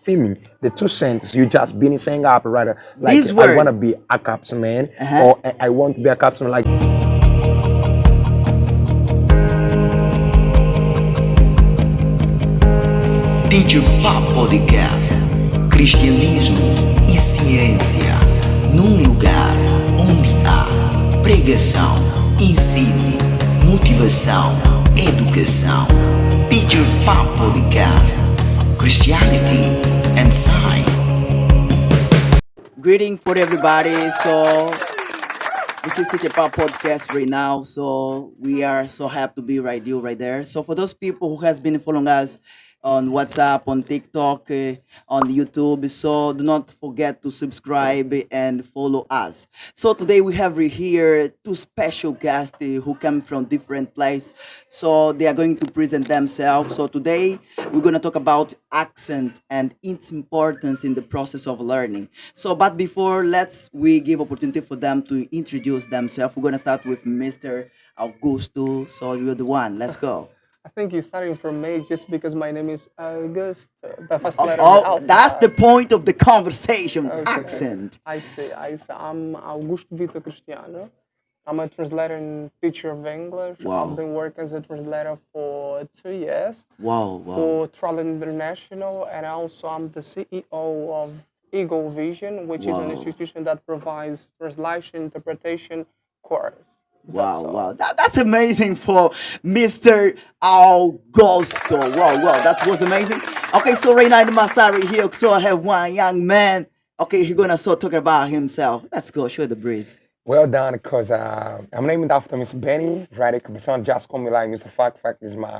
filming the two sentences you just been saying up right like This I want word. to be a capsman Uh-huh. or I want to be a capsman like DJ Papy Podcast, cristianismo e ciência, num lugar onde há pregação, ensino, motivação, educação. DJ Papy Podcast, Christianity and Science. Greeting for everybody. So this is Teacher Papy Podcast right now. So we are so happy to be right there. So for those people who has been following us on WhatsApp, on TikTok, on YouTube, so do not forget to subscribe and follow us. So today we have here two special guests who come from different places. So they are going to present themselves. So today we're going to talk about accent and its importance in the process of learning. So, but before we give opportunity for them to introduce themselves. We're going to start with Mr. Augusto. So you're the one. Let's go. I think you're starting from me just because my name is Augusto, the first Oh, letter of the oh, that's the alphabet. point of the conversation. Okay. Accent. I see. I'm Augusto Cristiano. I'm a translator and teacher of English. Wow. I've been working as a translator for 2 years Wow, wow. for Travel International, and also I'm the CEO of Eagle Vision, which is an Wow. institution that provides translation interpretation course. Wow, That's all. wow. That's amazing for Mr. Augusto. Wow, that was amazing. Okay, so right now in my side right here, so I have one young man. Okay, he's gonna so talk about himself. Let's go, show the breeze. well done because I'm named after Miss Benny right someone just call me like Mr. Fact is my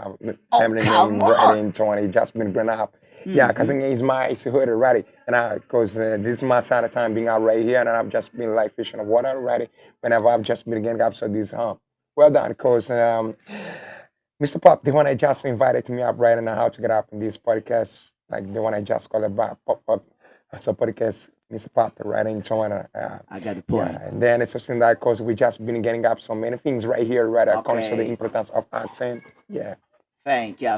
Oh, family come name right on. in Tony just been grown up yeah because it's my it's hood already and I because this is my side of time being out right here and I've just been like fishing of water already whenever I've just been getting up so this well done because Mr. Pop the one I just invited me up right now how to get up in this podcast like the one I just called about pop so podcast Mr. Pop right in China I got the point. yeah, and then it's just in that because we just been getting up so many things right here, right? According to the Okay. importance of accent. Yeah. Thank you.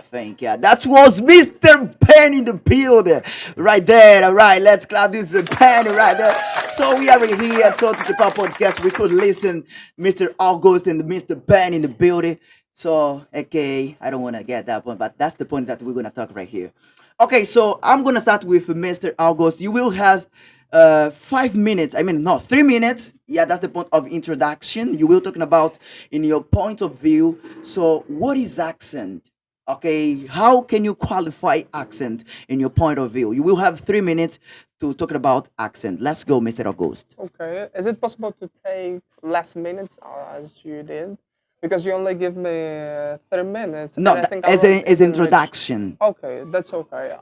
That was Mr. Penn in the building. Right there. All right, let's clap this for Penn right there. So we are here at So to the Pop Podcast. We could listen Mr. August and Mr. Penn in the building. So, okay, I don't want to get that point, but that's the point that we're going to talk right here. Okay, so I'm going to start with Mr. August. You will have 5 minutes. I mean, no, 3 minutes. Yeah, that's the point of introduction. You will talking about in your point of view. So, what is accent? Okay, how can you qualify accent in your point of view? You will have 3 minutes to talk about accent. Let's go, Mr. August. Okay. Is it possible to take less minutes as you did? Because you only give me 3 minutes. No, and I think as I an won't as even reach- introduction. Okay, that's okay.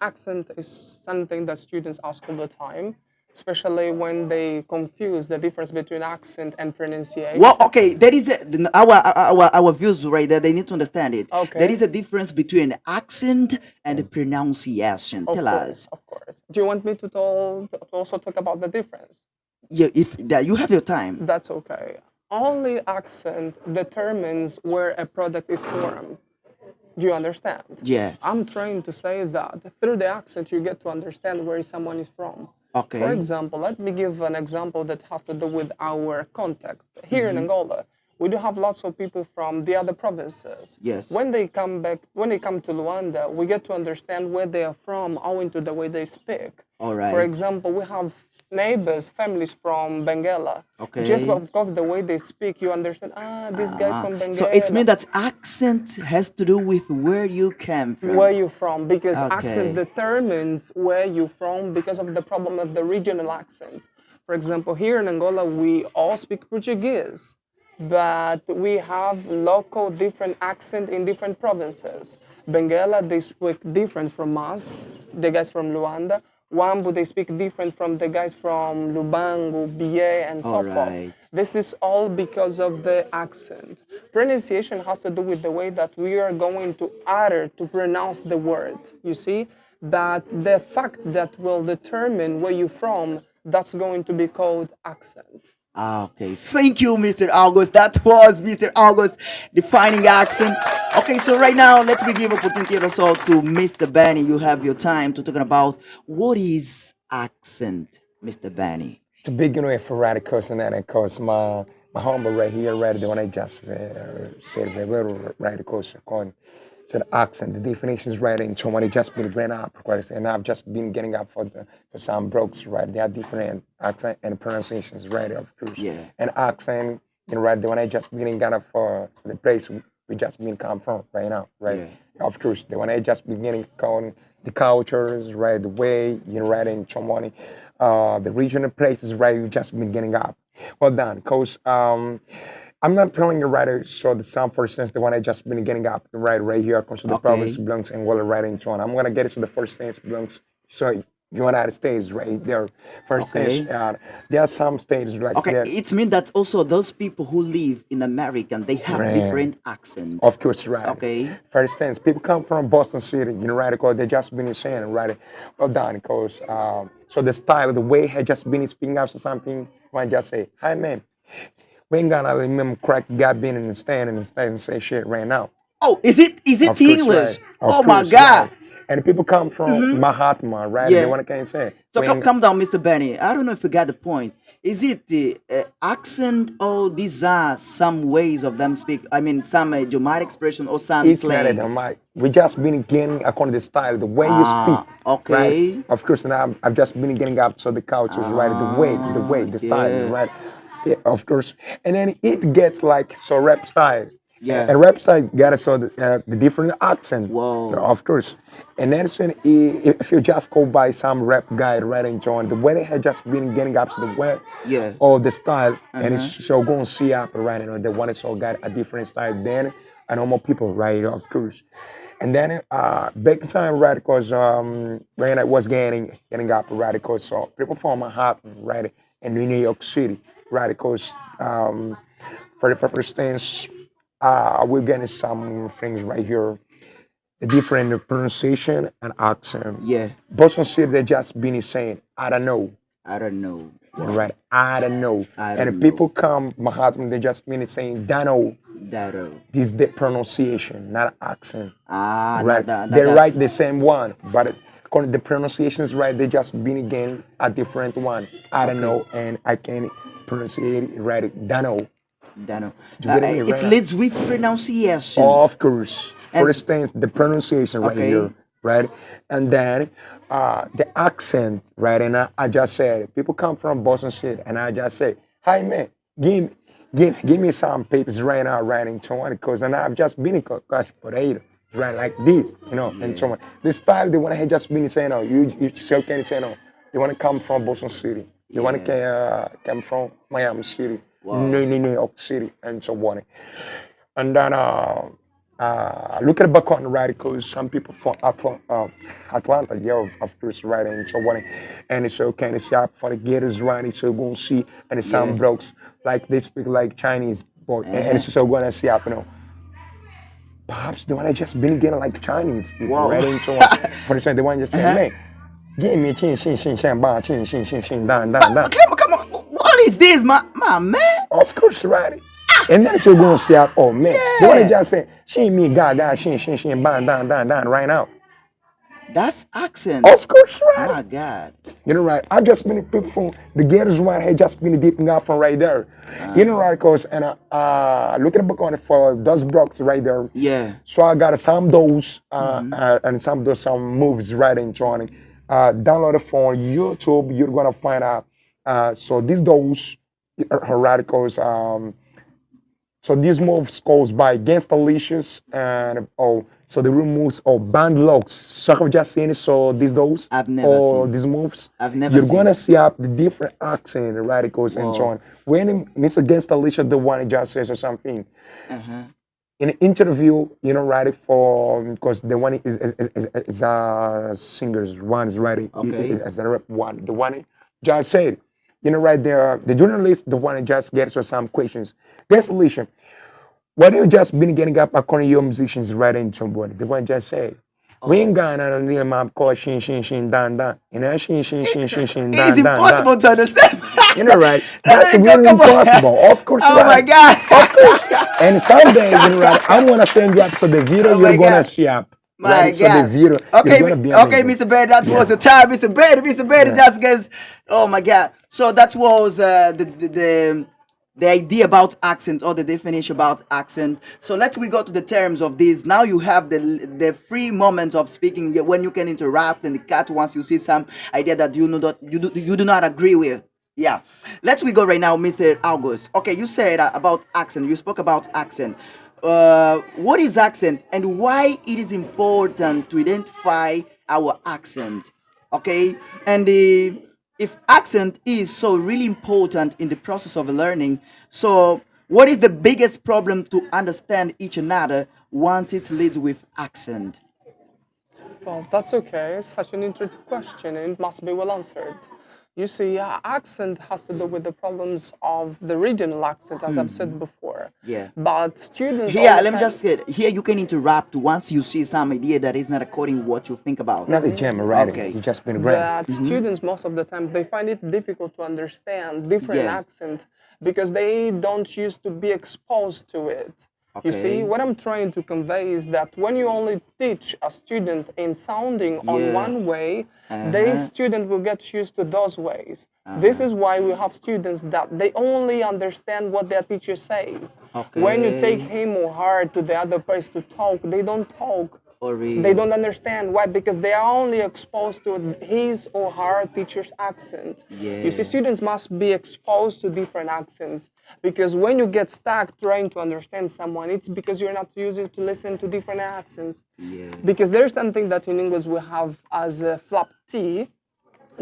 Accent is something that students ask all the time, especially when they confuse the difference between accent and pronunciation. Well, okay, there is our views right there. They need to understand it. Okay. There is a difference between accent and pronunciation. Of Tell course, us. of course. Do you want me to also talk about the difference? Yeah, if that you have your time. That's okay. Only accent determines where a product is formed. Do you understand? Yeah. I'm trying to say that through the accent you get to understand where someone is from. Okay. For example, let me give an example that has to do with our context. Here in Angola, we do have lots of people from the other provinces. Yes. When they come to Luanda, we get to understand where they are from owing to the way they speak. All right. For example, we have neighbors, families from Benguela. Okay. Just because of the way they speak, you understand, this guy's from Benguela. So it's mean that accent has to do with where you came from. Where you from, because Okay. accent determines where you from because of the problem of the regional accents. For example, here in Angola, we all speak Portuguese, but we have local different accent in different provinces. Benguela, they speak different from us, the guys from Luanda. Wambu, they speak different from the guys from Lubango, Bié, and so All forth. right. This is all because of the accent. Pronunciation has to do with the way that we are going to utter, to pronounce the word, you see? But the fact that will determine where you're from, that's going to be called accent. Ah, okay. Thank you, Mr. August. That was Mr. August defining accent. Okay, so right now let's we give opportunity also to Mr. Benny. You have your time to talking about what is accent, Mr. Benny. To begin with, for radicals and that, because my humble right here, right, the one I just said, the little radicals according to the accent, the definitions right into when it just been bring up, right, and I've just been getting up for some brokes, right. They are different accent and pronunciations, right, of course. Yeah. And accent, right, the one I just been getting up for the place we just been come from right now, right. Yeah. Of course, the one I just beginning calling the cultures, right, the way right in Chomoni, the regional places, right, you just been getting up. Well done, because I'm not telling you right, so the sound for instance, the one I just been getting up, right here, because the province belongs and well right in Chomoni. I'm gonna get it to the first things belongs, so United States, right there. First things, there are some states like Okay, it means that also those people who live in America, they have different accents. Of course, right. Okay. For instance, people come from Boston City, right, because they just been saying, right, well done, because so the style, the way he just been speaking out to something, when I just say, hi, man, we ain't gonna remember crack got been in the stand and say shit right now. Oh, is it Of course, English? right. Oh Of my course, God. right. And people come from Mahatma, right? Yeah. They want to say. So we come, ain't- come down, Mr. Benny. I don't know if you got the point. Is it the accent or these are some ways of them speak? I mean, some dramatic expression or some It's not slang? that Mike. We just been getting according to the style, the way you speak. Okay. Right? Of course, now I've just been getting up to the cultures, right? The way, the style, yeah. right? Yeah, of course. And then it gets like so rap style. Yeah. And rap style got so the different accent. Whoa. Of course. And then so if you just go by some rap guy right and join the way they had just been getting up to the way Yeah. or the style and it's so going to see up right and the one is all got a different style then and normal people right of course. And then back in time right because when I was getting up right because so people from Manhattan right in New York City right because for the first instance we're getting some things right here the different pronunciation and accent. Yeah. Boston City, they just been saying, I don't know. I don't know. Right? I don't know. I And don't people come, Mahatma, they just been saying, Dano. That This is the pronunciation, not accent. Right. Right? They write the same one, but according to the pronunciations, right, they just been again a different one. I don't know, and I can pronounce it right. Dano. Dano. You get me, It right? leads with pronunciation. Of course. For And- instance, the pronunciation right Okay. here, right? And then the accent, right? And I just said, people come from Boston City, and I just say, hi, man, give me some papers right now, right in Toronto, because and I've just been in Cash Potato, right, like this, you know, and so on. The style, they want to just been saying, oh, you still can't say no. They want to come from Boston City. They want to come from Miami City, New York City, and so on. And then look at the back on the radicals. Some people from Atlanta, yeah, of course, right, and so on. And it's okay, and it's up for the gators, right? So you're going to see, and it's some blokes like they speak like Chinese, but and it's so going to see up, you know. Perhaps the one I just been getting like Chinese people, right? And so on. For instance, the one just saying, man, give me chin, dan. Come on. What is this, my man? Of course, right. And then she's going to say, oh man, the one that just say, she me gaga, she, ban, dan, right now. That's accent. Of course, right. My God. You know, right. I just been people from the gators right here, just been deep out from right there. You know, right, because, and look at the book on it for those blocks right there. Yeah. So I got some those, and some movies right in joining. Download it from YouTube, you're going to find out. So those radicals, so these moves goes by against Alicia's and so the room moves band locks. So I've just seen it. So those I've never seen. these moves. I've never You're seen. gonna see up the different accent radicals and so on. When it's against Alicia, the one just says or something. In an interview, you know, right for because the one is singers one is writing as a rep one. The one just said, you know, right there, the journalist, the one that just gets us some questions. Guess Alicia, what you just been getting up according to your musicians writing somebody? The one just said, we ain't gonna near my call shin dan. You know, shin dan. It's impossible to understand. You know, right? That's really Come on. impossible. Of course, Oh my right? God. Of course. And someday, you know, right? I'm gonna send you up. So the video Oh my you're gonna God. see up, My right? So the God. video you're Okay, gonna be okay, amazing. Mr. Betty, that was Yeah. the time, Mr. Betty, Mr. Betty, Yeah. just guys. Oh my God. So that was the idea about accent or the definition about accent. So let's we go to the terms of this. Now you have the free moments of speaking when you can interrupt and cut once you see some idea that you know that you do not agree with. Yeah. Let's we go right now, Mr. August. Okay, you said about accent. You spoke about accent. What is accent and why it is important to identify our accent? Okay, and if accent is so really important in the process of learning, so what is the biggest problem to understand each another once it leads with accent? Well, that's okay. It's such an interesting question and it must be well answered. You see, accent has to do with the problems of the regional accent, as I've said before. Yeah. But students all Yeah, the let me time, just say here you can interrupt once you see some idea that is not according to what you think about. Not the gem, right? Okay. You just been great. but students most of the time they find it difficult to understand different Yeah. accent because they don't used to be exposed to it. You see, Okay. what I'm trying to convey is that when you only teach a student in sounding on Yeah. one way, Uh-huh. they student will get used to those ways. This is why we have students that they only understand what their teacher says. When you take Okay. him or her to the other place to talk, they don't talk. For real. They don't understand why, because they are only exposed to his or her teacher's accent. You see, Yeah. students must be exposed to different accents because when you get stuck trying to understand someone, it's because you're not used to listen to different accents. Yeah. Because there's something that in English we have as a flap T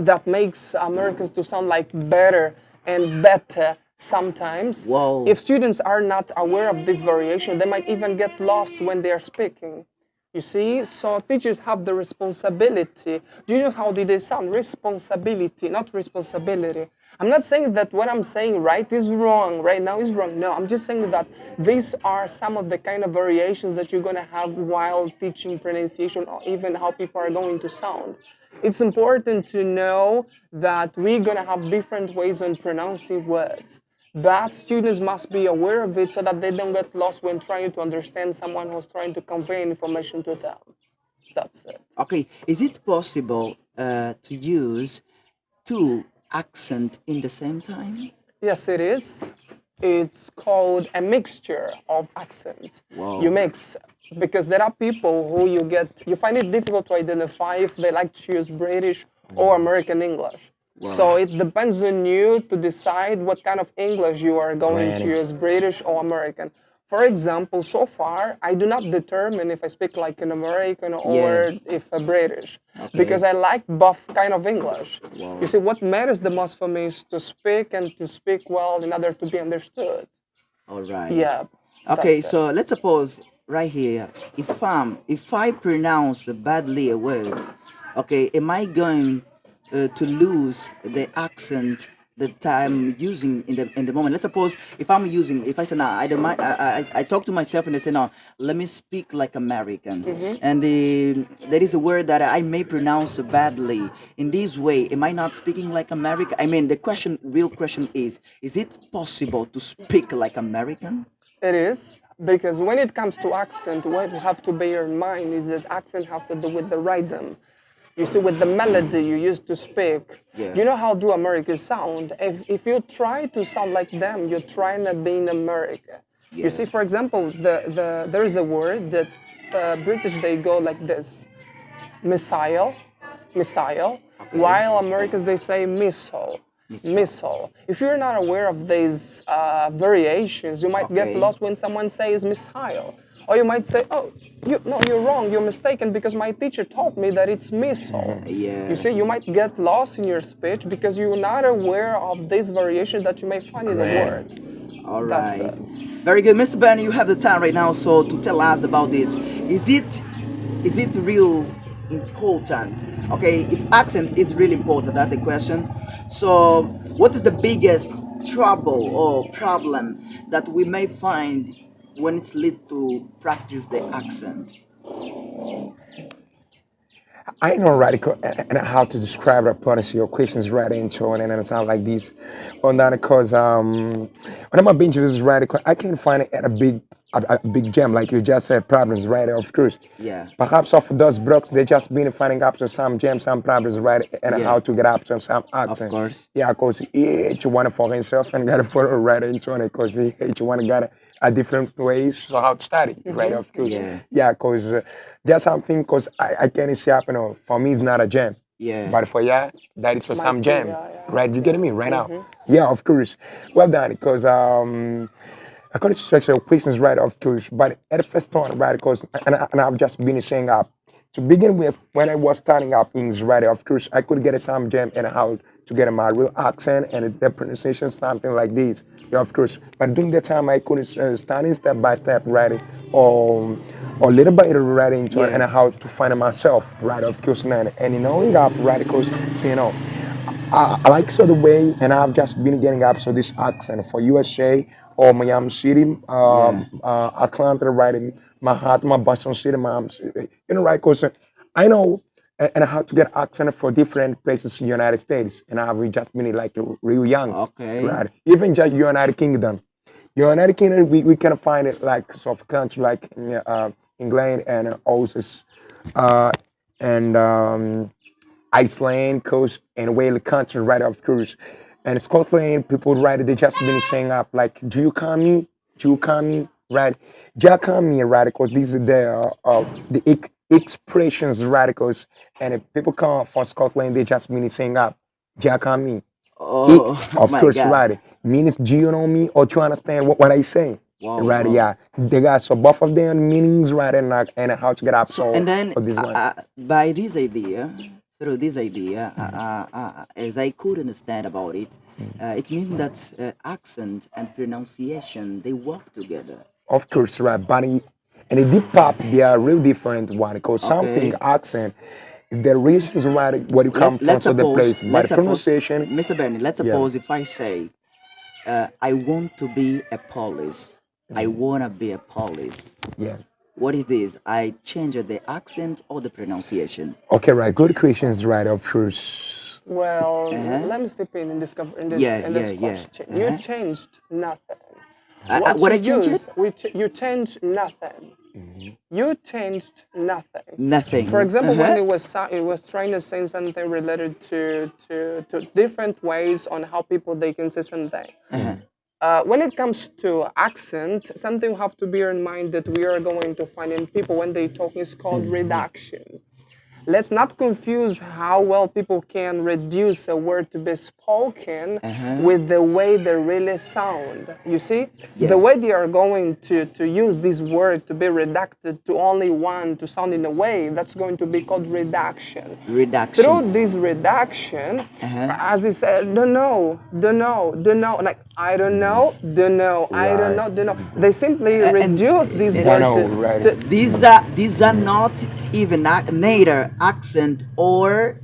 that makes Americans to sound like better and better sometimes. Whoa. If students are not aware of this variation, they might even get lost when they are speaking. You see, so teachers have the responsibility. Do you know how did they sound? Responsibility, not responsibility. I'm not saying that what I'm saying right is wrong, right now is wrong. No, I'm just saying that these are some of the kind of variations that you're going to have while teaching pronunciation or even how people are going to sound. It's important to know that we're going to have different ways on pronouncing words. But students must be aware of it so that they don't get lost when trying to understand someone who's trying to convey information to them. That's it. Okay, is it possible to use two accent in the same time? Yes, it is. It's called a mixture of accents. Wow. You mix because there are people who you find it difficult to identify if they like to use British or American English. So it depends on you to decide what kind of English you are going to Right. use, British or American. For example, so far, I do not determine if I speak like an American or if a British, because I like both kind of English. You see, what matters the most for me is to speak and to speak well in order to be understood. All right. Yeah. Okay, that's it. so let's suppose right here, if I pronounce badly a word, okay, am I going to lose the accent that I'm using in the moment? Let's suppose if I say now I don't mind, I talk to myself and I say no, let me speak like American, and there is a word that I may pronounce badly. In this way, am I not speaking like American? I mean, the real question is it possible to speak like American? It is, because when it comes to accent, what you have to bear in mind is that accent has to do with the rhythm. You see, with the melody you used to speak. Yeah. You know how do Americans sound? If you try to sound like them, you're trying to be in America. Yeah. You see, for example, there is a word that British, they go like this. Missile, while Americans, they say missile. Missile. If you're not aware of these variations, you might get Okay. lost when someone says missile. Or you might say, oh, you're wrong, you're mistaken because my teacher told me that it's missile. Yeah. You see, you might get lost in your speech because you're not aware of these variations that you may find in the word. All That's right. it. Very good, Mr. Benny. You have the time right now, so to tell us about this. Is it real important? Okay, if accent is really important, that's the question. So, what is the biggest trouble or problem that we may find when it's lead to practice the accent? I know radical and how to describe a policy or questions right into and it sound like this. On that because when I'm being this radical, I can find it at a big gem like you just said problems right of course. Yeah. Perhaps of those blocks they just been finding up to some gems, some problems right and Yeah. how to get up to some Of accent. course. Yeah, because each one for himself and got to follow right into it because each one got a different ways so how to study, right? Of course. Yeah. Yeah, because just something because I can see happen. For me, it's not a jam. Yeah. But for yeah, that is for Might some be, jam, yeah, yeah. right? You getting me right now? Yeah, of course. Well done, because according to such questions, right? Of course, but at the first time, right? Because and I've just been saying up. To begin with, when I was starting up things, right? Of course, I could get some jam and how to get my real accent and the pronunciation, something like this. Yeah, of course. But during that time, I couldn't study step by step, right? Or little by little writing to and how to find myself, right? Of course, and in knowing up, right? Because, so, I like so the way, and I've just been getting up so this accent for USA or Miami City, Atlanta, right? In Mahatma, Boston City, Miami City. Right? Because I know and how to get accent for different places in the United States, and I've just been like real young, Okay. right? Even just United Kingdom. United Kingdom, we can find it like sort of country like England and also uh, and Iceland, coast, and Wales country, right, of course. And Scotland, people, right, they just been saying up like, do you call me, right? Jacami, right, because these are the expressions, radicals, and if people come from Scotland, they just been saying up, Jacami. Oh Of my course, God. right. Means do you know me or do you understand what I say? Wow, Right, wow. yeah. They got so both of them meanings, right, and like and how to get up so And then for this one. by this idea, through this idea, as I could understand about it, it means that accent and pronunciation they work together. Of course, right. But and the deep pop, they are real different one because something Okay. accent is the regions right where you come from, Let's so the suppose. place. But Let's the suppose, pronunciation, Mr. Benny. Let's yeah, suppose if I say, I want to be a police. I wanna be a police. yeah. What is this? I change the accent or the pronunciation. Okay, right. Good questions, right. Of course. Well, Uh-huh. let me step in this Yeah, in yeah, this yeah. question. You Uh-huh. changed nothing. What What you I change it? use, you changed nothing. You changed nothing. Nothing. For example, when Uh-huh. it was trying to say something related to different ways on how people they can say something. When it comes to accent, something you have to bear in mind that we are going to find in people when they talk is called reduction. Let's not confuse how well people can reduce a word to be spoken with the way they really sound. You see, the way they are going to use this word to be reducted to only one to sound in a way, that's going to be called reduction. Reduction. Through this reduction, as he said, don't know, like I don't know, I don't know, don't know. They simply reduce this and- word I know, to, right. These are not even neither accent or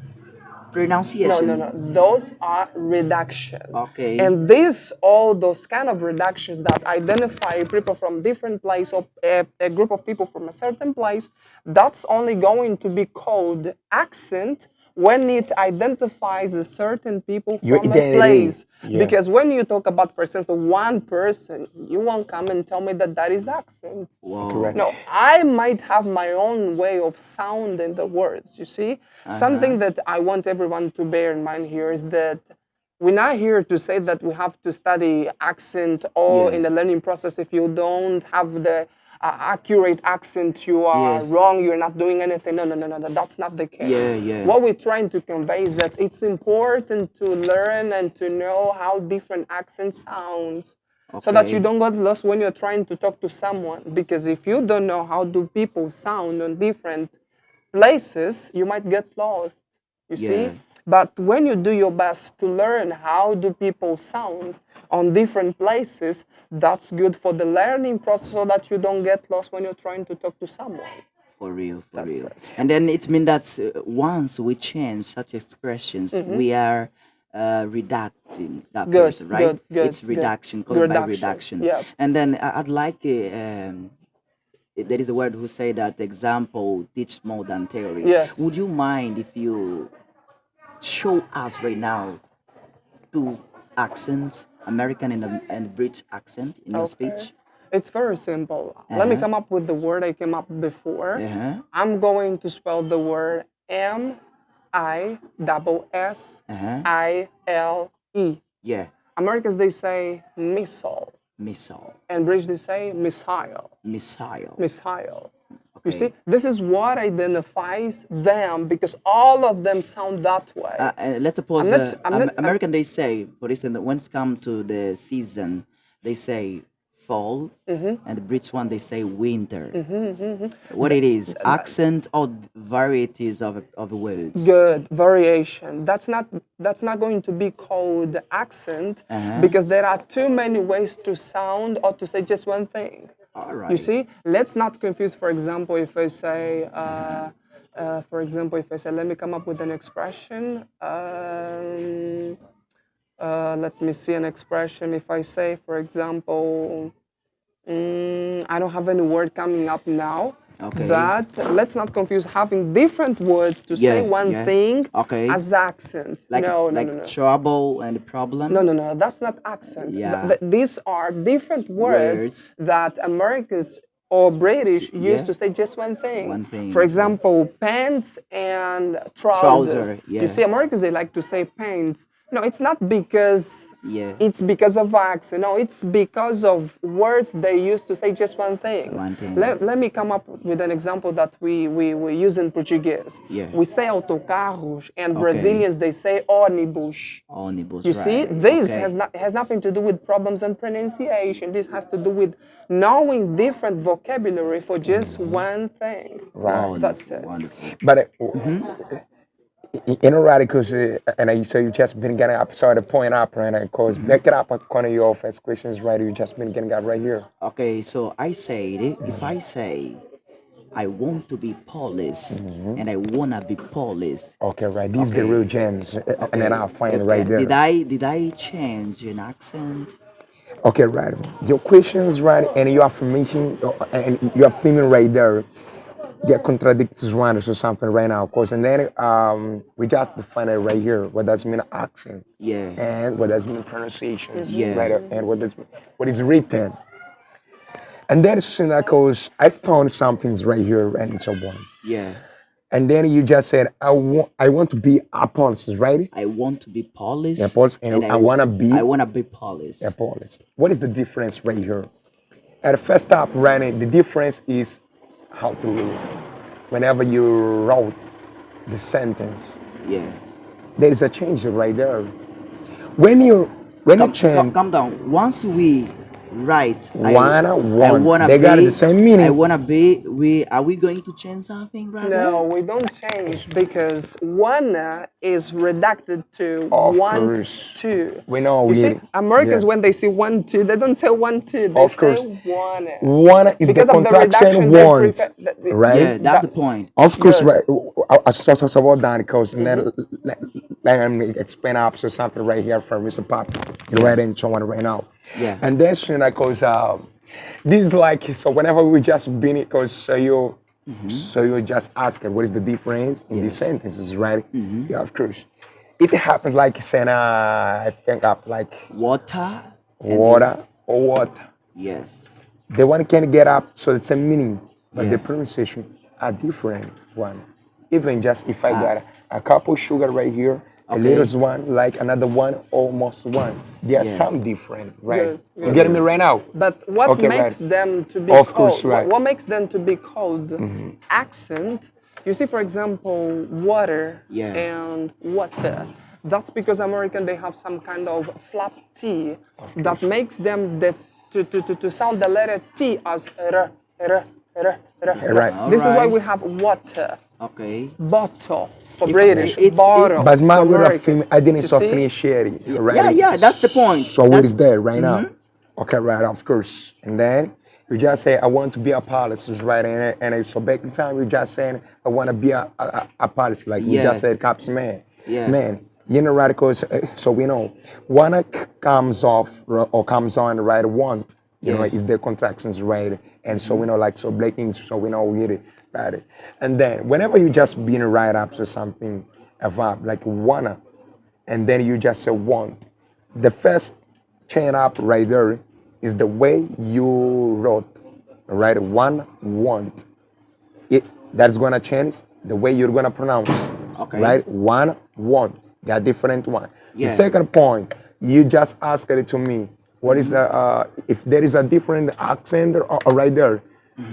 pronunciation. no. Those are reduction. Okay. And these, all those kind of reductions that identify people from different place or a group of people from a certain place, that's only going to be called accent when it identifies a certain people Your from a identity. place. Yeah. Because when you talk about, for instance, one person, you won't come and tell me that that is accent. Wow. Correct. No, I might have my own way of sounding the words, you see? Something that I want everyone to bear in mind here is that we're not here to say that we have to study accent all in the learning process. If you don't have the accurate accent, you are wrong, you're not doing anything. No, that's not the case. Yeah. What we're trying to convey is that it's important to learn and to know how different accents sound. So that you don't get lost when you're trying to talk to someone. Because if you don't know how do people sound on different places, you might get lost. You see? But when you do your best to learn how do people sound on different places, that's good for the learning process so that you don't get lost when you're trying to talk to someone. For real. And then it means that once we change such expressions, we are reducting that Good, person, right? good, It's good. reduction, called by Reduction, reduction. yeah. And then I'd like there is a word who say that example teach more than theory. Yes. Would you mind if you show us right now two accents, American and British accent in your speech? It's very simple. Let me come up with the word I came up before. I'm going to spell the word MISSILE. Yeah. Americans, they say missile. Missile. And British, they say missile. Missile. Missile. Okay. You see, this is what identifies them because all of them sound that way. Let's suppose I'm not- American they say, for instance, when it's come to the season, they say fall, and the British one they say winter. What it is, accent or varieties of words. Good variation. That's not going to be called accent because there are too many ways to sound or to say just one thing. All right. You see, let's not confuse. For example, if I say, let me come up with an expression. Let me see an expression. If I say, for example, I don't have any word coming up now. Okay. But let's not confuse having different words to say one thing as accent. Like No. trouble and problem. No. That's not accent. Yeah. These are different words that Americans or British used to say just one thing. One thing. For example, pants and trousers. Trouser, yeah. You see, Americans, they like to say pants. No, it's not because it's because of accent. No, it's because of words they used to say just one thing. One thing. Let me come up with an example that we use in Portuguese. Yeah. We say autocarros, and Brazilians, they say ônibus. Ônibus, You see, right. this has nothing to do with problems and pronunciation. This has to do with knowing different vocabulary for just one thing. Right. That's it. Wonderful. But you know, right, because and I so you just been getting up, sorry to point up, right? Because make it up one of your first questions, right? You just been getting up right here. Okay, so I said, if I say, I want to be police and I wanna be police. Okay, right. These the real gems, and then I'll find it right there. Did I change an accent? Okay, right. Your questions, right, and your affirmation, and your feeling right there. Get contradicts one or something right now, of course, and then we just define it right here. What does mean accent? Yeah. And what does mean pronunciation? Yeah. Right. And what is written? And then it's something that goes. I found some things right here and so on. Yeah. And then you just said, I want to be a police, right? I want to be police. Yeah, police, and I wanna be. I wanna be police. A police. What is the difference right here? At the first stop, right, the difference is how to read. Whenever you wrote the sentence, there is a change right there. When you change, Calm down. Once we write, they got the same meaning. I wanna be. Are we going to change something right No, we don't change because wanna is redacted to Of want course. to. We know You see, Americans when they see want to, they don't say want to. They Of say course. wanna. Wanna is Because the of the contraction reduction, they want, prefer- right? Yeah, that's the point. Of course, Good. right. I saw about that because let me explain up so something right here from Mr. Papy. You're right in someone right now. Yeah. And then because this is like so whenever we just been it because so you just ask it what is the difference in these sentences, right? Yeah, of course. It happens like saying I think up like Water. water or water. Yes. The one can get up, so it's a meaning, but the pronunciation are different one. Even just if I got a cup of sugar right here, a little one, like another one, almost one. There are some different, right? Good, You getting me right now? But what Okay, makes right. them to be Of called? course, right. What makes them to be called accent? You see, for example, water and water. That's because American they have some kind of flap T that makes them to sound the letter T as r. Right. This is why we have water, Okay. bottle for British, it's- bottle. But my for word of American. I didn't You so see? finish sharing, right? Yeah, that's the point. So what is there right now? Okay, right, of course. And then you just say, I want to be a policy, right? And so back in time, you just saying, I want to be a policy, like we just said, cops, man. Yeah. Man, you know, right? Because so we know, wanna comes off or comes on, right? Want. You know, it's the contractions, right? And so we know, like, so breaking, so we know we get it, right? And then whenever you just being right up to something, a verb like wanna, and then you just say want. The first chain up right there is the way you wrote, right? One, want. That's gonna change the way you're gonna pronounce, right? One, want. They are different one. The second point, you just asked it to me. What is if there is a different accent or right there?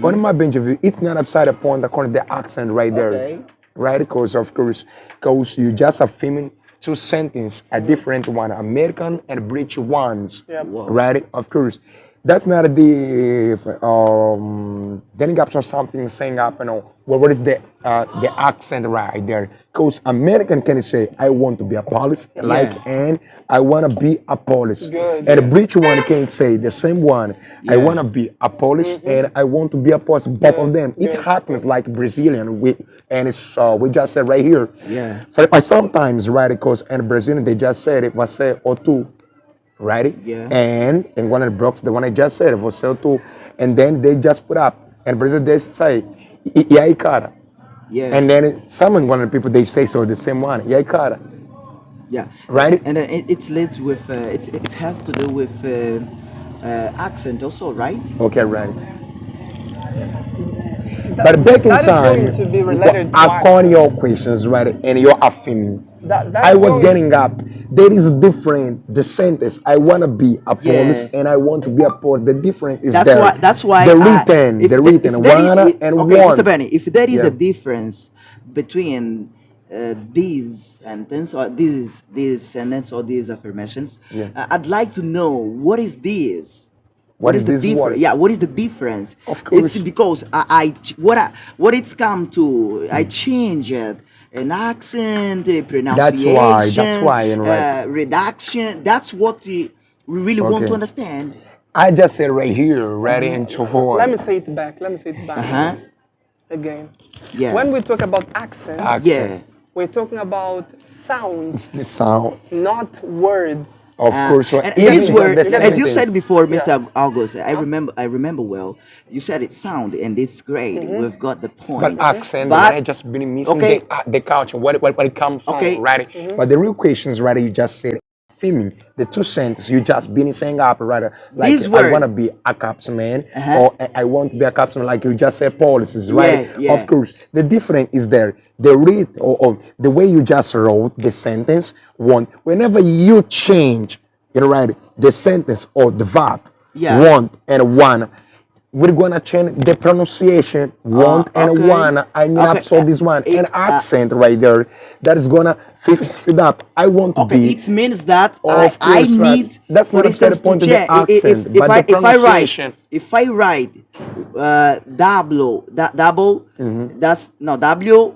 On my bench of view, it's not upside the point according to the accent right there, right? Because of course, because you just are filming two sentences, a different one, American and British ones, right? Of course, that's not the getting up or something saying up, you know. What is the accent right there? Because American can say I want to be a police, like, and I want to be a police. And the British one can say the same one. I want to be a police and I want to be a police. Both of them. It happens like Brazilian. And it's we just said right here. But sometimes, right? Because in Brazilian they just said if I say o tu, right? And in one of the blocks, the one I just said, for sale too, and then they just put up, and Brazil they say, e aí cara, and then some one of the people they say so the same one, e aí cara, right? And then it leads with it has to do with accent also, right? Okay, right. But back in that is time, going to be related to according your questions, right, and your affirming. I was getting up. There is a different the sentence. I want to be a police and I want to be a police. The difference is that's why the written wanna and okay, want. Mr. Benny, if there is a difference between these sentence or this sentence or these affirmations, I'd like to know what is this. What is the difference? Yeah, what is the difference? Of course, it's because what it's come to. I change it. An accent, a pronunciation. That's why, and right. Redaction. That's what we really want to understand. I just said right here, right into horn. Let me say it back. Again. Yeah. When we talk about accent, we're talking about sounds. The sound. Not words. Of course. And these words, as you said before, Mr. Augusto, I remember well. You said it sound, and it's great. We've got the point. But accent, I just been missing the culture, what it comes from, right? But the real questions, right? You just said filming the two sentences. You just been saying up, right? Like I want to be a capsman, or I want to be a capsman. Like you just said, policies, right? Of course, the difference is there. The read or the way you just wrote the sentence. Whenever you change, right, the sentence or the verb, want and one. We're gonna change the pronunciation, want and one. I mean, absorb this one and accent right there. That is gonna fit up. I want to be. It means that I need. That's not the point of the accent, but the pronunciation. If I write double, that's no WANT.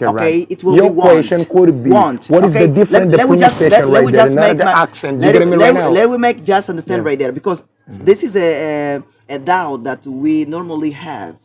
Right. It will Your be want. question could be want. What is the difference? The pronunciation right there, not the accent. You get me right now? Let me make just understand right there, because this is a doubt that we normally have,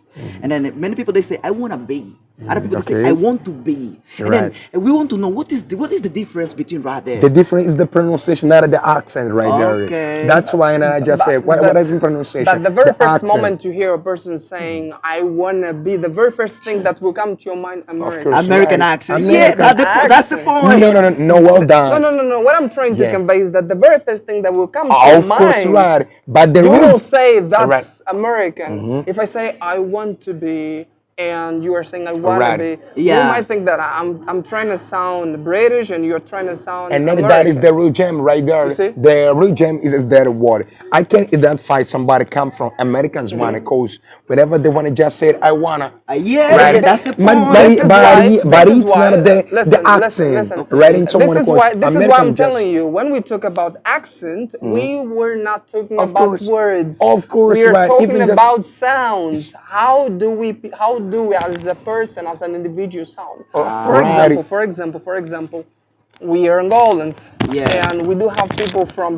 and then many people they say I want to be. Other people they say I want to be, and then we want to know what is the difference between right there. The difference is the pronunciation, not the accent right there. That's why I just say what is in pronunciation. But the very first moment you hear a person saying I wanna be, the very first thing that will come to your mind, American accent. That's the point. No, well done. No. What I'm trying to convey is that the very first thing that will come to your mind. Of course, right. But you will say that's American. If I say I want to be, and you are saying I want to be, you might think that I'm trying to sound British and you're trying to sound American. That is the real gem right there. You see? The real gem is that word. I can identify somebody come from Americans wanna, cause whenever they wanna just say I wanna. Right? That's the point. But it's not the accent. Right? In someone this is why I'm telling you, when we talk about accent, we were not talking about words. Of course, we are talking about sounds. How do we as a person, as an individual sound? For example, we are Angolans, and we do have people from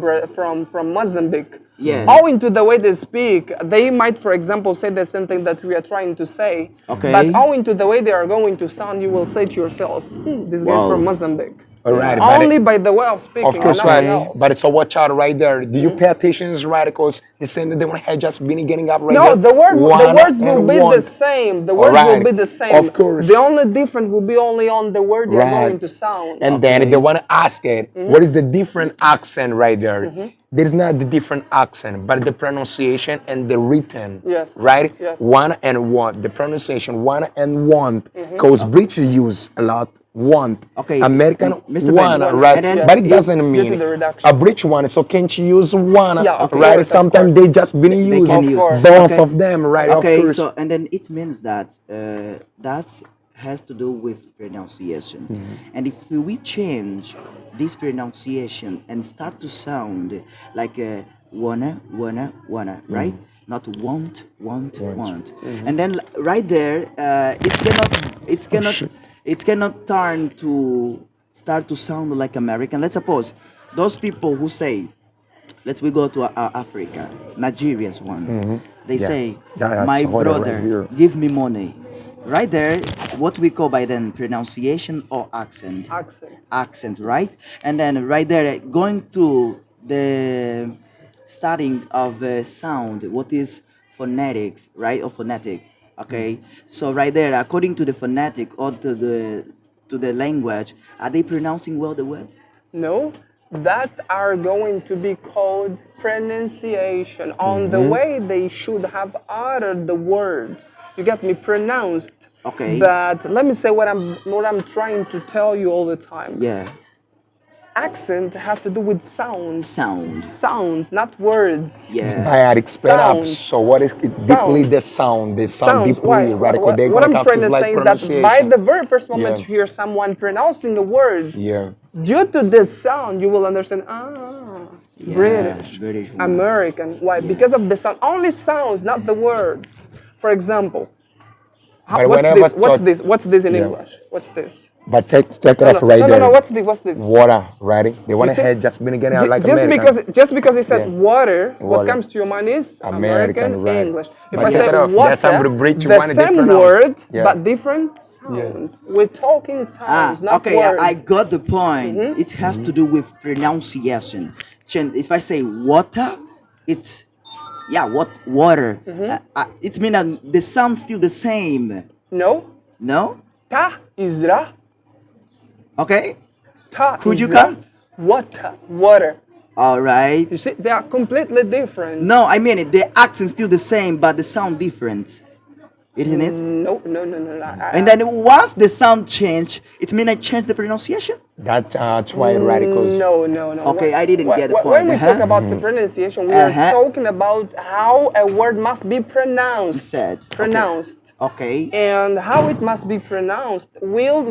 Mozambique. Owing to the way they speak, they might, for example, say the same thing that we are trying to say. But owing to the way they are going to sound, you will say to yourself, this guy's from Mozambique. All right, Only by the way of speaking, of course, nothing right. else. But so watch out right there. Do you pay attention, right? Because they say that they want to have just been getting up right No, there. the words will and be one. the same. The words will Alright, be the same. of course. The only difference will be only on the word you're Right. going to sound. And then they want to ask it, what is the different accent right there? There's not the different accent, but the pronunciation and the written. Yes. Right? Yes. One and want. The pronunciation, one and want. Because British use a lot want. Okay, American Mr. one, Ben, right? and then- But it Yes. doesn't Due to mean the reduction. a British one. So can't you use one? Yeah, of right? course, of Sometimes course. they just been using can use. both Okay. of them, right? Okay, of course. so and then it means that that has to do with pronunciation. And if we change this pronunciation and start to sound like wanna, right? Not want. And then right there, it cannot turn to start to sound like American. Let's suppose those people who say, we go to Africa, Nigeria's one. They Yeah. say, That's my harder right brother, here. give me money. Right there, what we call by then pronunciation or accent. Accent, right? And then right there, going to the starting of the sound, what is phonetics, right? Or phonetic, okay? So right there, according to the phonetic or to the language, are they pronouncing well the word? No, that are going to be called pronunciation on the way they should have uttered the word. You get me? Pronounced. Okay. But let me say what I'm trying to tell you all the time. Yeah. Accent has to do with sounds. Sounds, not words. Yeah. Bad, explain up. Sounds. So what is it deeply the sound? The sound deeply radical. What I'm trying to say is that by the very first moment Yeah. you hear someone pronouncing a word, Yeah. due to this sound, you will understand, Yeah, British, British one. American. Why? Because of the sound. Only sounds, not the word. For example, But what's whenever this? What's talk- this? What's this in Yeah. English? What's this? But take it off right no, there. no. What's this? Water, right? They want to see? have just been getting out like just American. because he said Yeah. water, what Water. comes to your mind is American, American right. English. If But I take say it off. water, There's some British the one they same pronounce. word Yeah. but different sounds. We're talking sounds, not okay, words. I got the point. It has to do with pronunciation. If I say water, it's water. It means that the sound's still the same. No, No? ta is ra. Okay. Ta Could is you ra. come? Water. All right. You see, they are completely different. No, I mean it. The accent's still the same, but the sound different. Isn't it? No. And then once the sound change, it means I change the pronunciation. That's why radicals. No. Okay, I didn't get the When point. we talk about the pronunciation, we are talking about how a word must be pronounced. Said. Okay. Pronounced. Okay. And how it must be pronounced will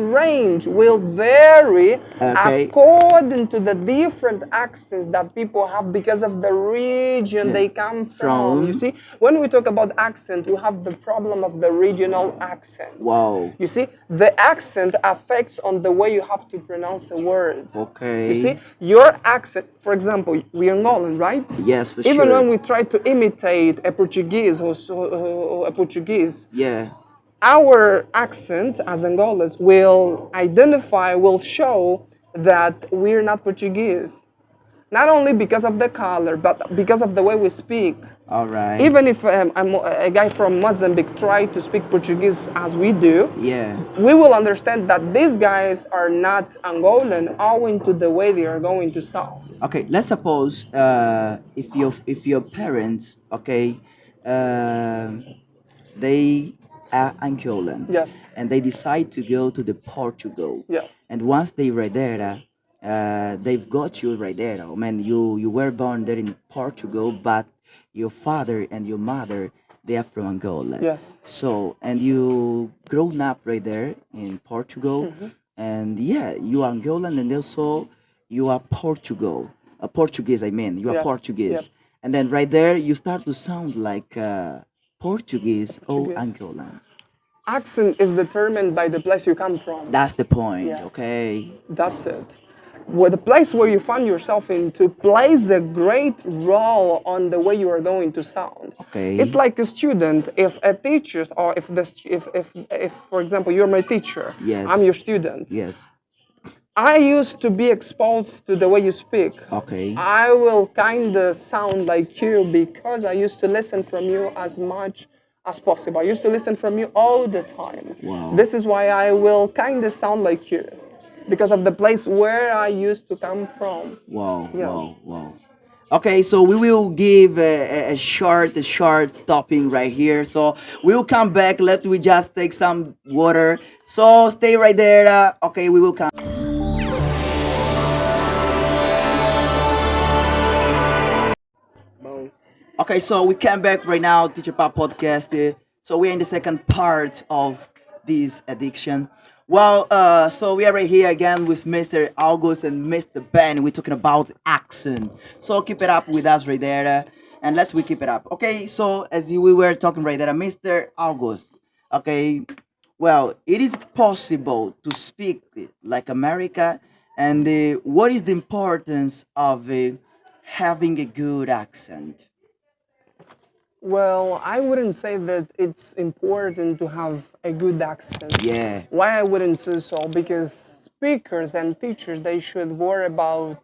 vary Okay. according to the different accents that people have because of the region they come from. You see, when we talk about accent, we have the problem of the regional accent. Wow. You see, the accent affects on the way you have to pronounce a word. Okay. You see, your accent, for example, we are Angolan, right? Yes, for Even sure. when we try to imitate a Portuguese a Portuguese, Yeah. our accent as Angolans will show that we're not Portuguese. Not only because of the color, but because of the way we speak. All right. Even if a guy from Mozambique try to speak Portuguese as we do, Yeah. we will understand that these guys are not Angolan owing to the way they are going to sound. Okay. Let's suppose if your parents, okay, they are Angolan. Yes. And they decide to go to the Portugal. Yes. And once they right there, they've got you right there. I mean, you were born there in Portugal, but your father and your mother, they are from Angola. Yes. So, and you grown up right there in Portugal, and yeah, you are Angolan, and also you are Portuguese. I mean, you are Yeah. Portuguese, Yep. and then right there you start to sound like Portuguese or Portuguese. Angolan. Accent is determined by the place you come from. That's the point. Yes. Okay. That's it. Where the place where you find yourself into plays a great role on the way you are going to sound. Okay. It's like a student. If a teacher, or if for example you're my teacher, Yes. I'm your student. Yes. I used to be exposed to the way you speak. Okay. I will kind of sound like you because I used to listen from you as much as possible. I used to listen from you all the time. Wow. This is why I will kind of sound like you because of the place where I used to come from. Wow, Yeah. wow. Okay, so we will give a short stopping right here. So we'll come back. Let we just take some water. So stay right there. Okay, we will come. Okay, so we came back right now, Teacher Pop Podcast. So we're in the second part of this addiction. Well, so we are right here again with Mr. August and Mr. Ben. We're talking about accent. So keep it up with us right there, and we keep it up. Okay, so we were talking right there, Mr. August. Okay, well, it is possible to speak like America, and what is the importance of having a good accent? Well, I wouldn't say that it's important to have a good accent. Yeah. Why I wouldn't say so? Because speakers and teachers, they should worry about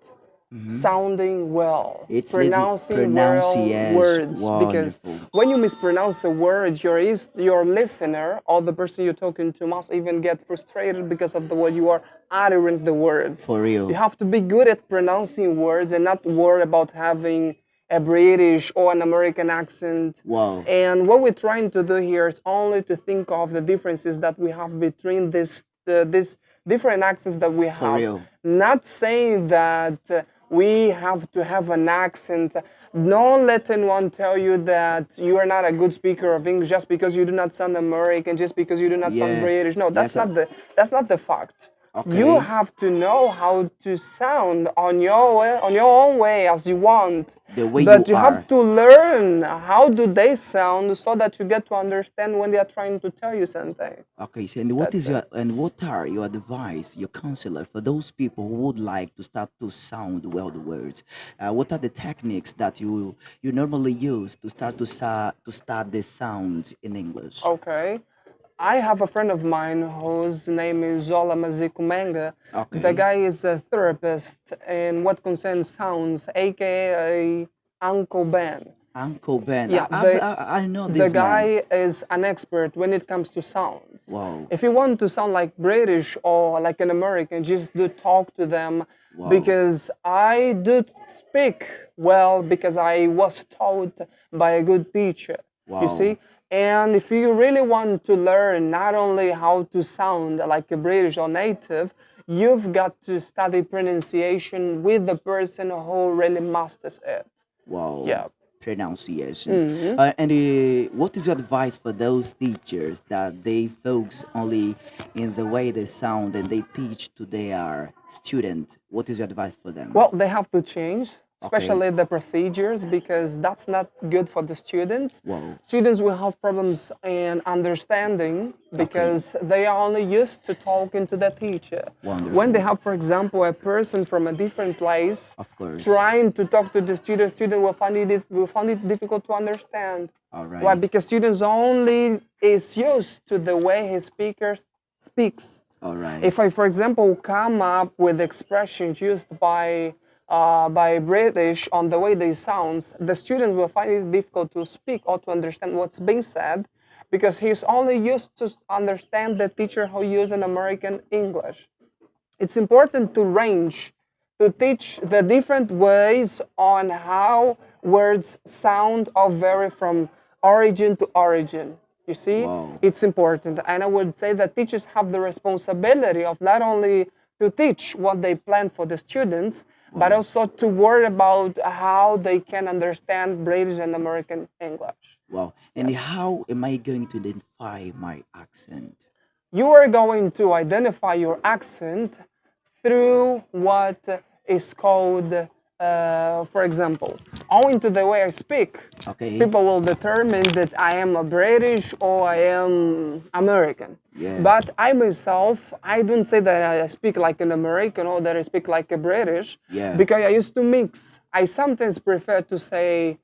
sounding well, It's pronouncing well pronunciation. words. Because Wonderful. when you mispronounce a word, your listener or the person you're talking to must even get frustrated because of the way you are uttering the word. For real. You have to be good at pronouncing words and not worry about having a British or an American accent. Wow. And what we're trying to do here is only to think of the differences that we have between these different accents that we have. real. Not saying that we have to have an accent. Don't let anyone tell you that you are not a good speaker of English just because you do not sound American, just because you do not sound Yeah. British. No, That's that's not the fact. Okay. You have to know how to sound on your own way as you want. The way but you you are. have to learn how do they sound so that you get to understand when they are trying to tell you something. Okay, so and what are your advice, your counselor for those people who would like to start to sound well the words? What are the techniques that you normally use to start the sound in English? Okay. I have a friend of mine whose name is Zola Mazikumenga. Okay. The guy is a therapist in what concerns sounds, aka Uncle Ben. Uncle Ben. Yeah, I know this The man. guy is an expert when it comes to sounds. Wow. If you want to sound like British or like an American, just do talk to them. Wow. Because I do speak well because I was taught by a good teacher. Wow. You see? And if you really want to learn not only how to sound like a British or native, you've got to study pronunciation with the person who really masters it. Wow. Yeah. Pronunciation. And what is your advice for those teachers that they focus only in the way they sound and they teach to their students? What is your advice for them? Well, they have to change, especially the procedures, because that's not good for the students. Wow. Students will have problems in understanding because they are only used to talking to the teacher. Wonderful. When they have, for example, a person from a different place Of course. trying to talk to the student will find it difficult to understand. All right. Why? Because students only is used to the way his speaker speaks. All right. If I, for example, come up with expressions used by British on the way they sound, the student will find it difficult to speak or to understand what's being said because he's only used to understand the teacher who uses an American English. It's important to teach the different ways on how words sound or vary from origin to origin. You see, Wow. it's important. And I would say that teachers have the responsibility of not only to teach what they plan for the students, but also to worry about how they can understand British and American English. Wow. And how am I going to identify my accent? You are going to identify your accent through what is called, for example, owing to the way I speak, Okay. people will determine that I am a British or I am American. Yeah. But I myself, I don't say that I speak like an American or that I speak like a British Yeah. because I used to mix. I sometimes prefer to say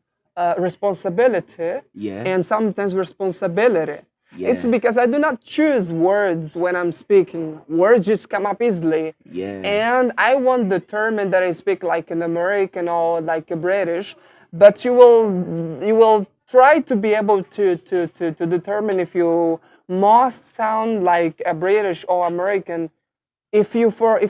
responsibility Yeah. and sometimes responsibility. It's Yeah. because I do not choose words when I'm speaking. Words just come up easily. Yeah. And I won't determine that I speak like an American or like a British, but you will try to be able to determine if you must sound like a British or American if you for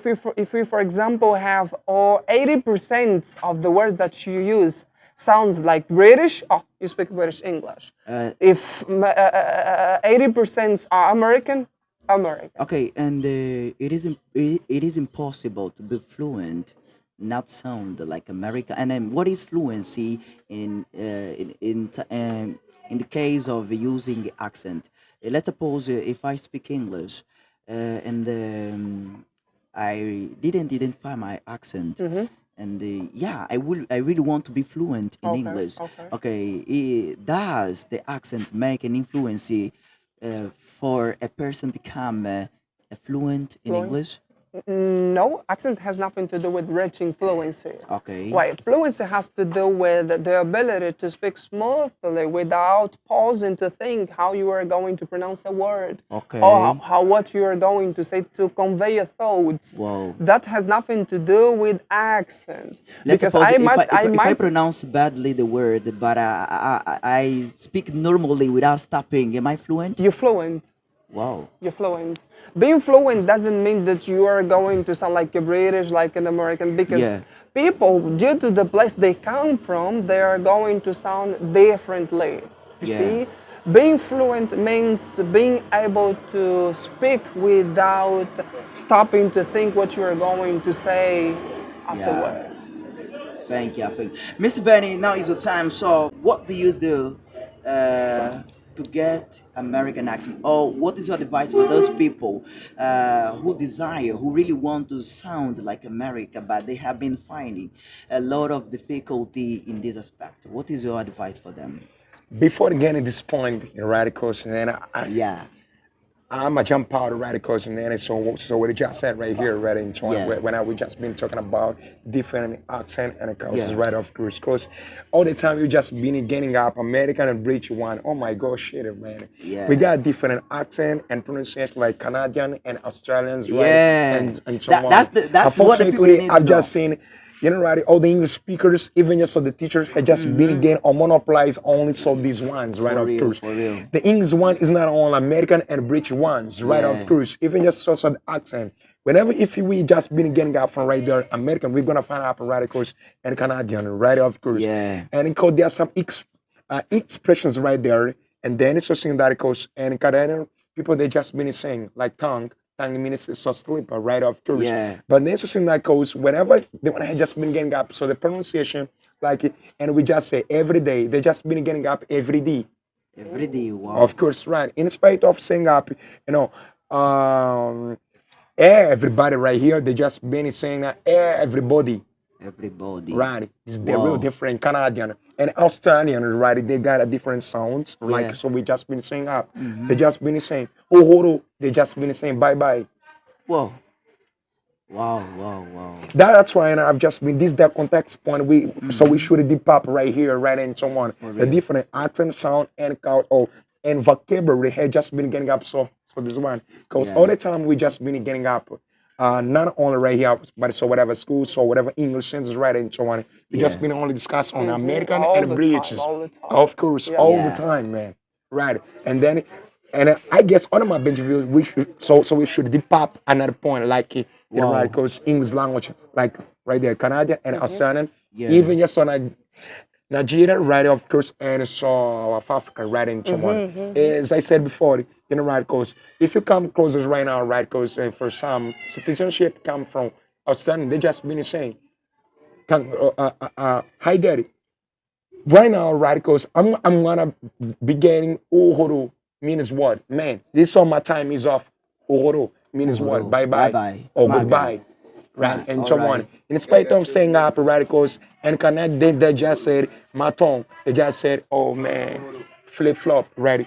example have or 80% of the words that you use sounds like British, oh, you speak British English. Uh, If 80% are American, American. okay, and it is impossible to be fluent, not sound like America. And then, what is fluency in the case of using accent? Let's suppose if I speak English, and I didn't identify my accent. And yeah, I really want to be fluent in Okay, English. okay. Okay, does the accent make an influence for a person become fluent in Fluent? English? No, accent has nothing to do with reaching fluency. Okay. Why? Fluency has to do with the ability to speak smoothly without pausing to think how you are going to pronounce a word. Okay. Or how what you are going to say to convey your thoughts. Wow. That has nothing to do with accent. Let's because suppose I if I might pronounce badly the word, but I speak normally without stopping, am I fluent? you're fluent. Wow. You're fluent. Being fluent doesn't mean that you are going to sound like a British, like an American, because Yeah. people, due to the place they come from, they are going to sound differently. You Yeah. see? Being fluent means being able to speak without stopping to think what you are going to say afterwards. Thank you. Mr. Benny, now is your time. So, what do you do to get American accent? Or what is your advice for those people who really want to sound like America, but they have been finding a lot of difficulty in this aspect? What is your advice for them? Before getting this point in radicals, and Yeah. I'm a jump out of radicals, and then so what you just said right here, right in China, Yeah. when I we just been talking about different accent and cultures, Yeah. right off course, because all the time you just been getting up American and British one. Oh my gosh, shit, man. Yeah. We got different accent and pronunciation like Canadian and Australians, right? Yeah. And so That- on. that's what the people Unfortunately, need to I've just know. seen. You know, right? All the English speakers, even just so the teachers, had just been again or monopolized only so these ones, right? For Of real, course, for real. the English one is not all American and British ones, right? Yeah. Of course, even just so the accent. Whenever if we just been getting up from right there, American, we're gonna find out radicals and Canadian, right? Of course, Yeah. and because there are some expressions right there, and then it's just saying radicals and Canadian people they just been saying like tongue means so sleeper, right? Of course, Yeah. but then it's just saying like goes whenever they want to just been getting up, so the pronunciation like, and we just say every day, they just been getting up every day. Every day, wow. Of course, right. In spite of saying up, you know, everybody right here, they just been saying that everybody, Everybody. right? It's the Wow. real different Canadian and Australian, right? They got a different sounds, like Yeah. so we just been saying up. They just been saying oh, they just been saying bye bye. Whoa. Wow, wow, wow. That's why I've just been this that context point so we should deep up right here, right and so on. The real. different accent, sound, and and vocabulary had just been getting up so this one. Because Yeah. all the time we just been getting up. Not only right here, but so whatever school, so whatever English sense, right and so on. We just Yeah. been only discuss on American All and the British. time, all the time. Of course, all Yeah. the time, man. Right. And then I guess on my bench view we should so we should deep up another point like you know, Wow. right, because English language like right there, Canadian and Australian, Yeah. even just on Nigeria, right, of course, and so South Africa, right, and so on. As I said before, you know, right, because if you come closer right now, right, because for some citizenship come from Australian, they just been saying, hi, daddy. Right now, right, because I'm gonna be getting uhuru means what? Man, this all my time is off. Uhuru means what? Uhuru. Bye bye. Bye-bye. Or My goodbye. God. Right, Right, and so on. alright. In spite of saying up radicals and connect, they just said maton. They just said, oh man, flip flop, ready.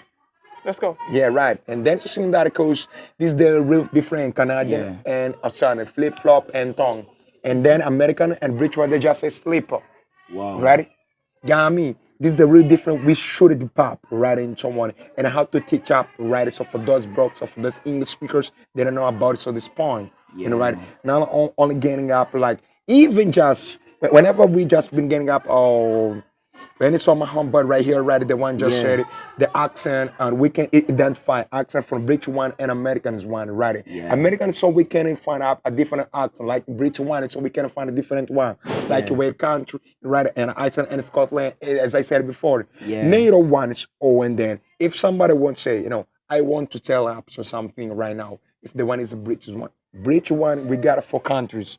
Let's go. Yeah, right. And then to sing that because this is the real different Canadian and Australian flip flop and tongue. And then American and British one they just say sleeper. Wow. Right? Yeah, I mean, This is the real difference. We should do pop right in someone and how to teach up right. So for those brokes or for those English speakers, they don't know about it. So this point, you know, right Yeah. now only getting up like even just whenever we just been getting up. Oh, when it's on my homeboy right here, right, the one just Yeah. said it, the accent, and we can identify accent from British one and Americans one, right? Yeah. Americans, so we can find out a different accent, like British one, so we can find a different one, like Yeah. where country, right, and Iceland and Scotland, as I said before. Yeah. NATO one is O, and then if somebody won't say, I want to tell apps or something right now, if the one is a British one. British one, we got it for countries.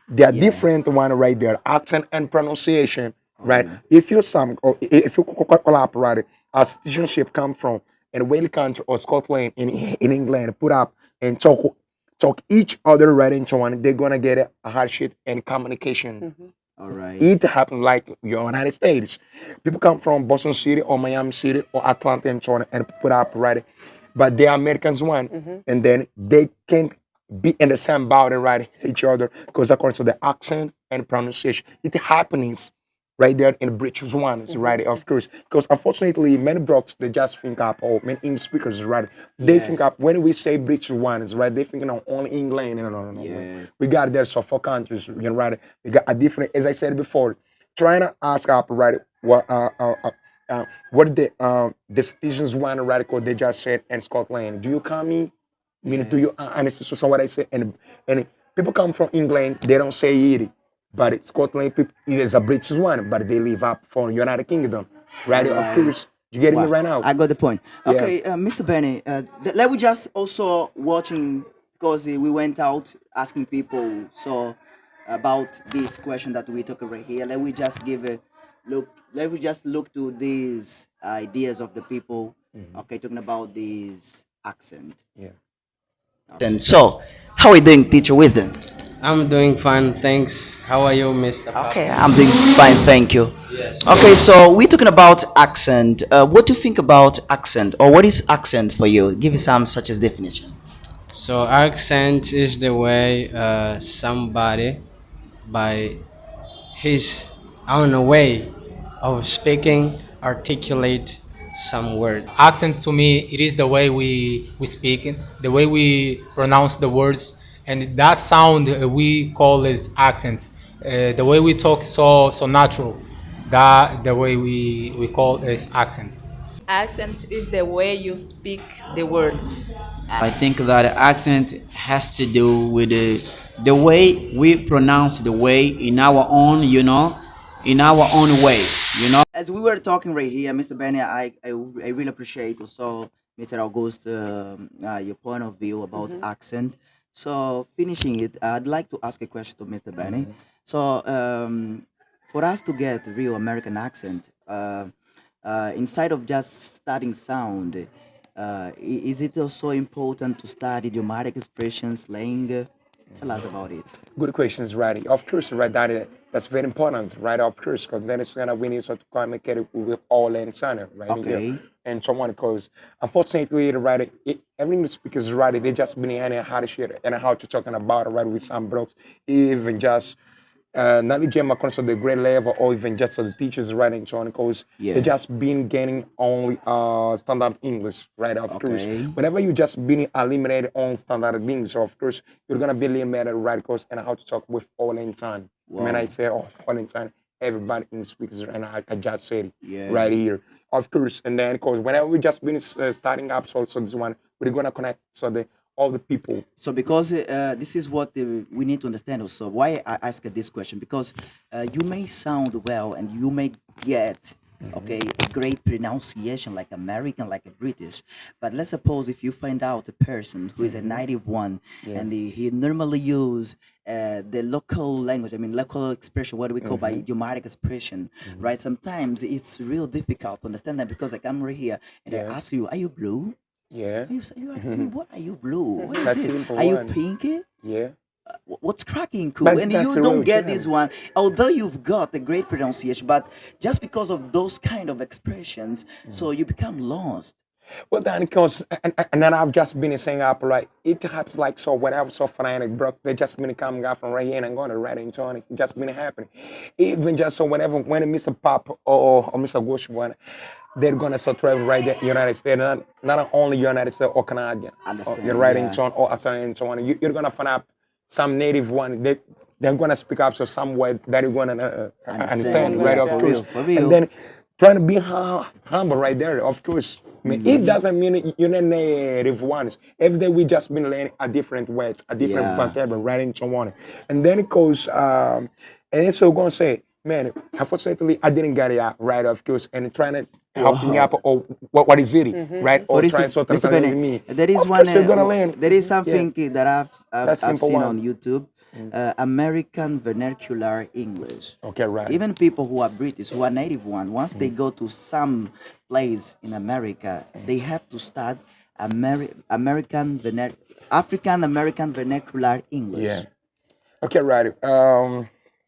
They are Yeah. different one right there, accent and pronunciation, right? Okay. If you some or if you collaborate, our citizenship come from in Wales country or Scotland in England, put up and talk each other right into one, they're gonna get a hardship and communication. All right. It happens like United States. People come from Boston City or Miami City or Atlanta and so on and put up right, but they are Americans one, and then they can't be in the same boat and right each other because according to the accent and pronunciation, it happens right there in the British ones, right? Of course, because unfortunately, many brokes they just think up, or many English speakers, right? They Yeah. think up when we say British ones, right? They think only England. No, no, no, no. Yes. We got there so four countries, right? We got a different, as I said before, trying to ask up, right? What the citizens want, right? Because they just said in Scotland, do you come in? Means do you understand so what I say? And people come from England, they don't say it. But Scotland people is a British one, but they live up for United Kingdom, right? Of Right. course, you getting me Wow, right now? I got the point. Yeah. Okay, Mr. Benny, let we just also watching because we went out asking people so about this question that we took right here. Let we just give a look. Let we just look to these ideas of the people. Okay, talking about this accent. Yeah. And so, how are you doing, Teacher Wisdom? I'm doing fine, thanks. How are you, Mr. Okay, Papa? I'm doing fine, thank you. Okay, so we're talking about accent. What do you think about accent, or what is accent for you? Give me some such as definition. So, accent is the way somebody, by his own way of speaking, articulate some word. Accent to me, it is the way we speak it, the way we pronounce the words, and that sound we call is accent. The way we talk so natural, that the way we call is accent. Accent is the way you speak the words. I think that accent has to do with the way we pronounce the way in our own, in our own way, As we were talking right here, Mr. Benny, I really appreciate also Mr. Augusto, your point of view about accent. So finishing it, I'd like to ask a question to Mr. Benny. So for us to get real American accent, inside of just studying sound, is it also important to study idiomatic expressions, slang? Tell us about it. Good questions, right? Of course, right. That's very important, right? Of course, because then it's gonna we need to communicate it with all and center, right? Okay. And someone because unfortunately, right, every English speakers, right, they just been in how to share and how to talking about it, right, with some brokes, even just not even across the grade level or even just the teachers writing so on because Yeah. they just been getting only standard English, right? Of course. Okay. Whenever you just been eliminated on standard English, of course, you're gonna be limited, right? Because and how to talk with all in time. When I say all in time, everybody in speaks and I just said it Yeah. right here. Of course, and then because whenever we just been starting up, so this one we're gonna connect so the all the people. So because this is what we need to understand also why I ask this question because you may sound well and you may get okay a great pronunciation like American like a British, but let's suppose if you find out a person who is a native one and he normally use the local language, I mean local expression, what do we call by idiomatic expression, right? Sometimes it's real difficult to understand that because like I'm right here and I ask you, are you blue? Yeah, You asked me, what are you blue? What is That's it? simple Are you one. pinky? yeah. What's cracking cool? But And that's you a don't real get gem. this one, although you've got a great pronunciation, but just because of those kind of expressions, so you become lost. Well, then, because, and then I've just been saying up, like, it happens like so, when I was so fanatic, bro, they just been coming out from right here and I'm going to right into it. It just been happening. Even just so when Mr. Pop or Mr. Augusto, when they're going to start travel right there, United States, not only United States or Canadian, or Understand, you're right yeah. into or Australian and so on. You're going to find out some native one, they're going to speak up so some way that you're going to understand, yeah, right, of for course. real, for real. And then trying to be humble right there, of course. I mean, it doesn't mean you're not native ones. Every day we just been learning a different words, a different Yeah. vocabulary, right into one. And then it goes, and so going to say, man, unfortunately, I didn't get it out, right, of course, and trying to help me out, or what is it, right, or For trying instance, to Mr. translate Bennett, me. there is Of one. course, you're gonna learn. There is something that I've That's simple seen one. on YouTube. American vernacular English. Okay, right. Even people who are British, who are native one, once they go to some place in America, they have to start African American vernacular English. Yeah. Okay, right.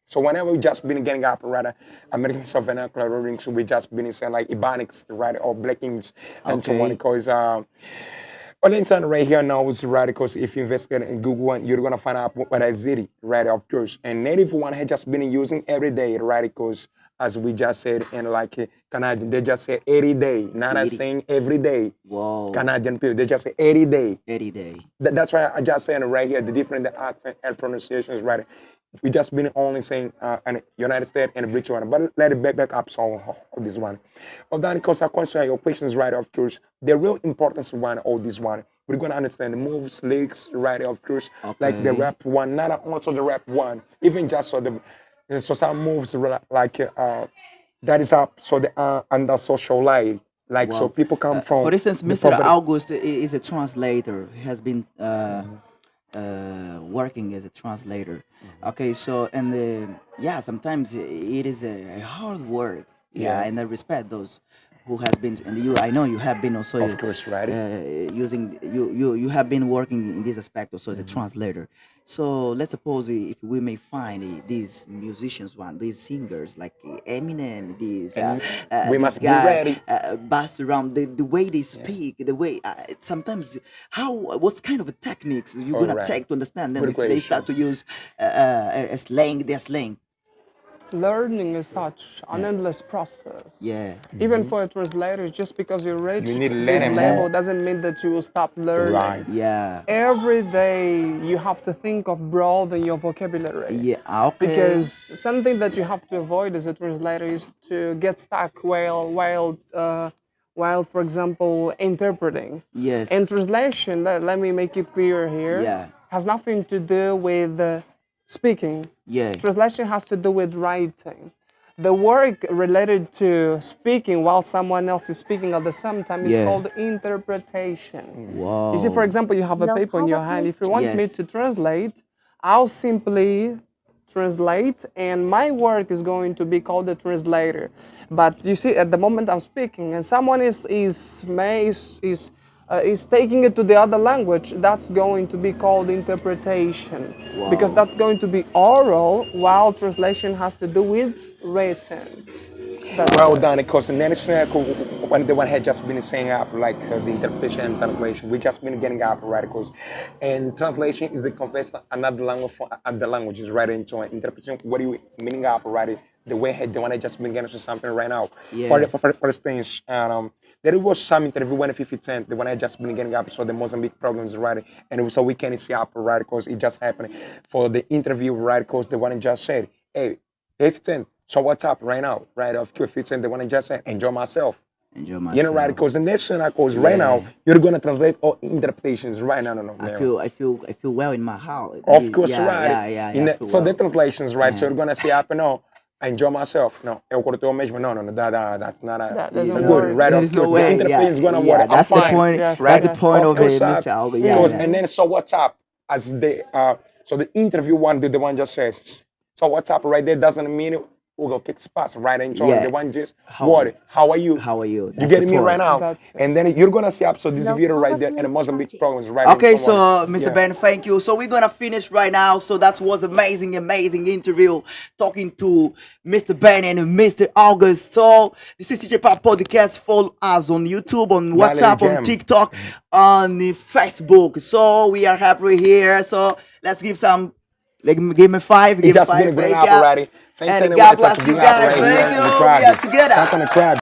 So whenever we just been getting up, right, American vernacular readings, so we just been saying like Ebonics, right, or Blackings, and so on. Okay. Because on the internet right here now is right, because if you investigate in Google one, you're gonna find out what is it, right, of course. And native one had just been using every day, right, because as we just said, and like Canadian, they just say 80 day, not as 80. saying every day. Whoa. Canadian people, they just say 80 day. 80 day. That's why I just saying right here the different accent and pronunciations, right? We just been only saying and United States and British one, but let it back up so this one. Of that, because I consider your questions, right? Of course, the real importance one of this one. We're gonna understand the moves, lyrics, right? Of course, like the Okay. rap one, not also the rap one, even just so so some moves like that is up so the and the social life, like so Wow. people come from. For instance, the Mr. poverty. August is a translator. He has been working as a translator. Okay, so and yeah, sometimes it is a hard work. Yeah, and I respect those who has been. And you, I know you have been also. Of course, right. Using you have been working in this aspect also as a translator. So let's suppose if we may find these musicians, these singers like Eminem, these we this must be guy, ready. Bust around the way they speak, the way sometimes what kind of techniques you're gonna Alright. take to understand them Good if they question. start to use a slang, their slang. Learning is such an endless process. Yeah. Even for a translator, just because you reach You need to this learn level more. doesn't mean that you will stop learning. Right. Yeah. Every day you have to think of broadening your vocabulary. Yeah. Okay. Because something that you have to avoid as a translator is to get stuck while for example, interpreting. Yes. And translation, let me make it clear here, Yeah. has nothing to do with speaking. Yeah. Translation has to do with writing. The work related to speaking while someone else is speaking at the same time is Yeah. called interpretation. Wow. You see, for example, you have a paper in your hand. If you want Yes. me to translate, I'll simply translate, and my work is going to be called the translator. But you see, at the moment I'm speaking, and someone is taking it to the other language, that's going to be called interpretation. Because that's going to be oral, while translation has to do with written. That's Well it. done, because in any when the one had just been saying up like the interpretation and translation, we just been getting up right, because and translation is the conversion another language for other languages right into an interpretation. What do you meaning up right? The way the one I just been getting to something right now. Yeah. For instance, there was some interview when 50 the one I just been getting up so the Mozambique problems right, and it was so we can see up right because it just happened for the interview right because the one just said, hey, 50 so what's up right now, right? Of course, 50 the one I just said, enjoy myself. Enjoy myself. You know, right? Because the next thing goes right now, you're gonna translate all interpretations right now. No. I feel well in my house. Of course, yeah, right. Yeah. In I the, feel so well. the translations, right? So you're gonna say up no, I enjoy myself. No, eu curto mesmo. No, that's not a That doesn't good, work. right? There Of is no course, way. the interpretation is gonna Yeah, work. that's the fine. point. Yes, right, yes. the point of it, course, Mr. Algo. Yeah. Because, and then so what's up? As the so the interview one, the one just says, so what's up right there doesn't mean we're gonna kick spots right in Toronto. Yeah. The one just what? How are you? How are you? You That's getting the me point. right now? That's it. And then you're gonna see episode this video right there, and the Mozambique program is right. Okay, in so Toronto. Mr. Yeah. Ben, thank you. So we're gonna finish right now. So that was amazing interview talking to Mr. Ben and Mr. August. So this is CJ Pop Podcast. Follow us on YouTube, on WhatsApp, on Jam. TikTok, on the Facebook. So we are happy here. So let's give some. Like, give me five. It Give me just been a five. great Thank you. operating. Thanks And anyway God to bless be you out guys. right here Thank in you. the We crowd. are together. Talk on the crowd.